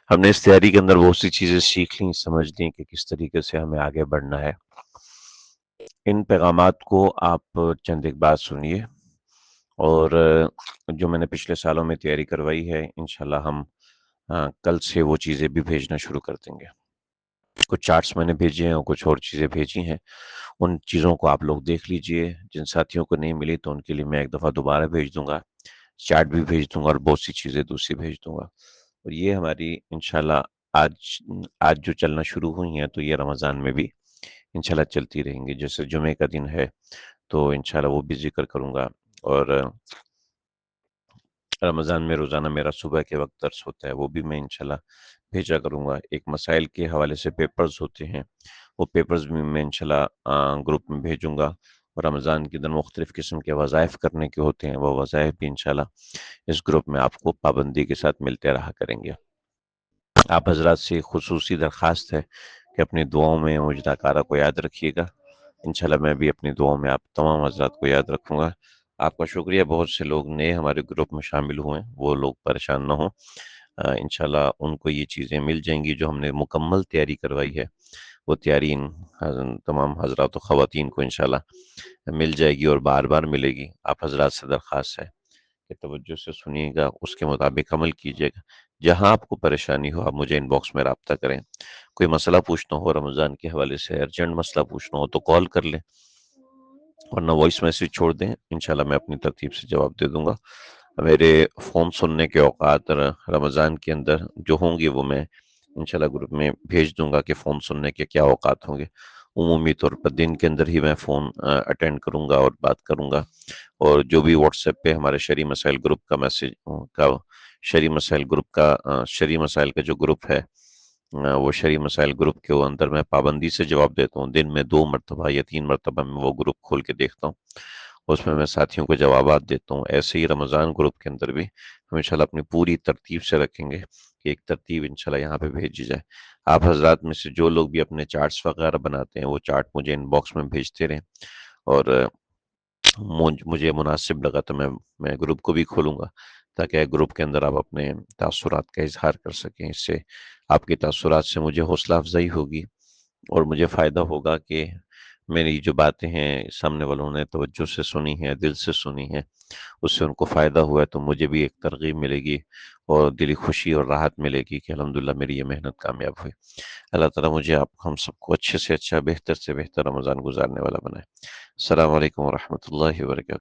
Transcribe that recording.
हमने इस तैयारी के अंदर बहुत सी चीज़ें सीख लीं, समझ लीं कि किस तरीके से हमें आगे बढ़ना है। इन पैगामात को आप चंद एक बार सुनिए और जो मैंने पिछले सालों में तैयारी करवाई है, इंशाल्लाह हम कल से वो चीज़ें भी भेजना शुरू कर देंगे। कुछ चार्ट्स मैंने भेजे हैं और कुछ और चीज़ें भेजी हैं। उन चीज़ों को आप लोग देख लीजिए। जिन साथियों को नहीं मिली तो उनके लिए मैं एक दफ़ा दोबारा भेज दूँगा। चार्ट भी भेज दूँगा और बहुत सी चीज़ें दूसरी भेज दूँगा। और ये हमारी इंशाल्लाह आज आज जो चलना शुरू हुई हैं, तो ये रमज़ान में भी इंशाल्लाह चलती रहेंगी। जैसे जुमे का दिन है, तो इंशाल्लाह वो भी ज़िक्र करूँगा और रमज़ान में रोज़ाना मेरा सुबह के वक़्त दर्स होता है, वो भी मैं इंशाल्लाह भेजा करूँगा। एक मसाइल के हवाले से पेपर्स होते हैं, वो पेपर्स भी मैं इंशाल्लाह ग्रुप में भेजूँगा और रमज़ान के दिन मुख्तलिफ़ किस्म के वज़ाइफ करने के होते हैं, वो वज़ाइफ भी इंशाल्लाह इस ग्रुप में आपको पाबंदी के साथ मिलते रहा करेंगे। आप हज़रात से ख़ुसूसी दरख़्वास्त है कि अपनी दुआओं में मुझ अदाकारा को याद रखिएगा। इंशाल्लाह मैं भी अपनी दुआओं में आप तमाम हज़रात को याद रखूँगा। आपका शुक्रिया, बहुत से लोग नए हमारे ग्रुप में शामिल हुए हैं, वो लोग परेशान ना हों। इंशाल्लाह उनको ये चीज़ें मिल जाएँगी जो हमने मुकम्मल तैयारी करवाई है, वो तैयारी इन तमाम हज़रात व ख़वातीन को इंशाल्लाह मिल जाएगी और बार-बार मिलेगी। आप हज़रात से दरख़्वास्त है कि तवज्जो से सुनिएगा, उसके मुताबिक अमल कीजिएगा। जहाँ आपको परेशानी हो, आप मुझे इनबॉक्स में राब्ता करें। कोई मसला पूछना हो रमज़ान के हवाले से, अर्जेंट मसला पूछना हो तो कॉल कर लें, वरना वॉइस मैसेज छोड़ दें, इंशाल्लाह मैं अपनी तरतीब से जवाब दे दूँगा। मेरे फ़ोन सुनने के औकात रमज़ान के अंदर जो होंगे वो मैं इंशाल्लाह ग्रुप में भेज दूँगा कि फ़ोन सुनने के क्या औकात होंगे। उमूमी तौर पर दिन के अंदर ही मैं फ़ोन अटेंड करूँगा और बात करूँगा और जो भी व्हाट्सएप पे हमारे शरई मसाइल ग्रुप का शरई मसाइल का जो ग्रुप है, वो शरई मसाइल ग्रुप के अंदर मैं पाबंदी से जवाब देता हूँ। दिन में 2 मरतबा या 3 मरतबा मैं वो ग्रुप खोल के देखता हूँ। उसमें मैं साथियों को जवाबात देता हूँ। ऐसे ही रमज़ान ग्रुप के अंदर भी हम इंशाल्लाह अपनी पूरी तरतीब से रखेंगे कि एक तरतीब इंशाल्लाह यहाँ पे भेजी जाए। आप हज़रात में से जो लोग भी अपने चार्ट्स वग़ैरह बनाते हैं, वो चार्ट मुझे इनबॉक्स में भेजते रहें और मुझे मुनासिब लगा तो मैं ग्रुप को भी खोलूँगा, ताकि ग्रुप के अंदर आप अपने तासुरात का इज़हार कर सकें। इससे आपके तासुरात से मुझे हौसला अफ़ज़ाई होगी और मुझे फ़ायदा होगा कि मेरी जो बातें हैं, सामने वालों ने तवज्जो से सुनी हैं, दिल से सुनी हैं, उससे उनको फ़ायदा हुआ है, तो मुझे भी एक तरग़ीब मिलेगी और दिली खुशी और राहत मिलेगी कि अल्हम्दुलिल्लाह मेरी ये मेहनत कामयाब हुई। अल्लाह ताला मुझे आप हम सबको अच्छे से अच्छा, बेहतर से बेहतर रमज़ान गुज़ारने वाला बनाए। अस्सलामु अलैकुम व रहमतुल्लाहि व बरकातहू।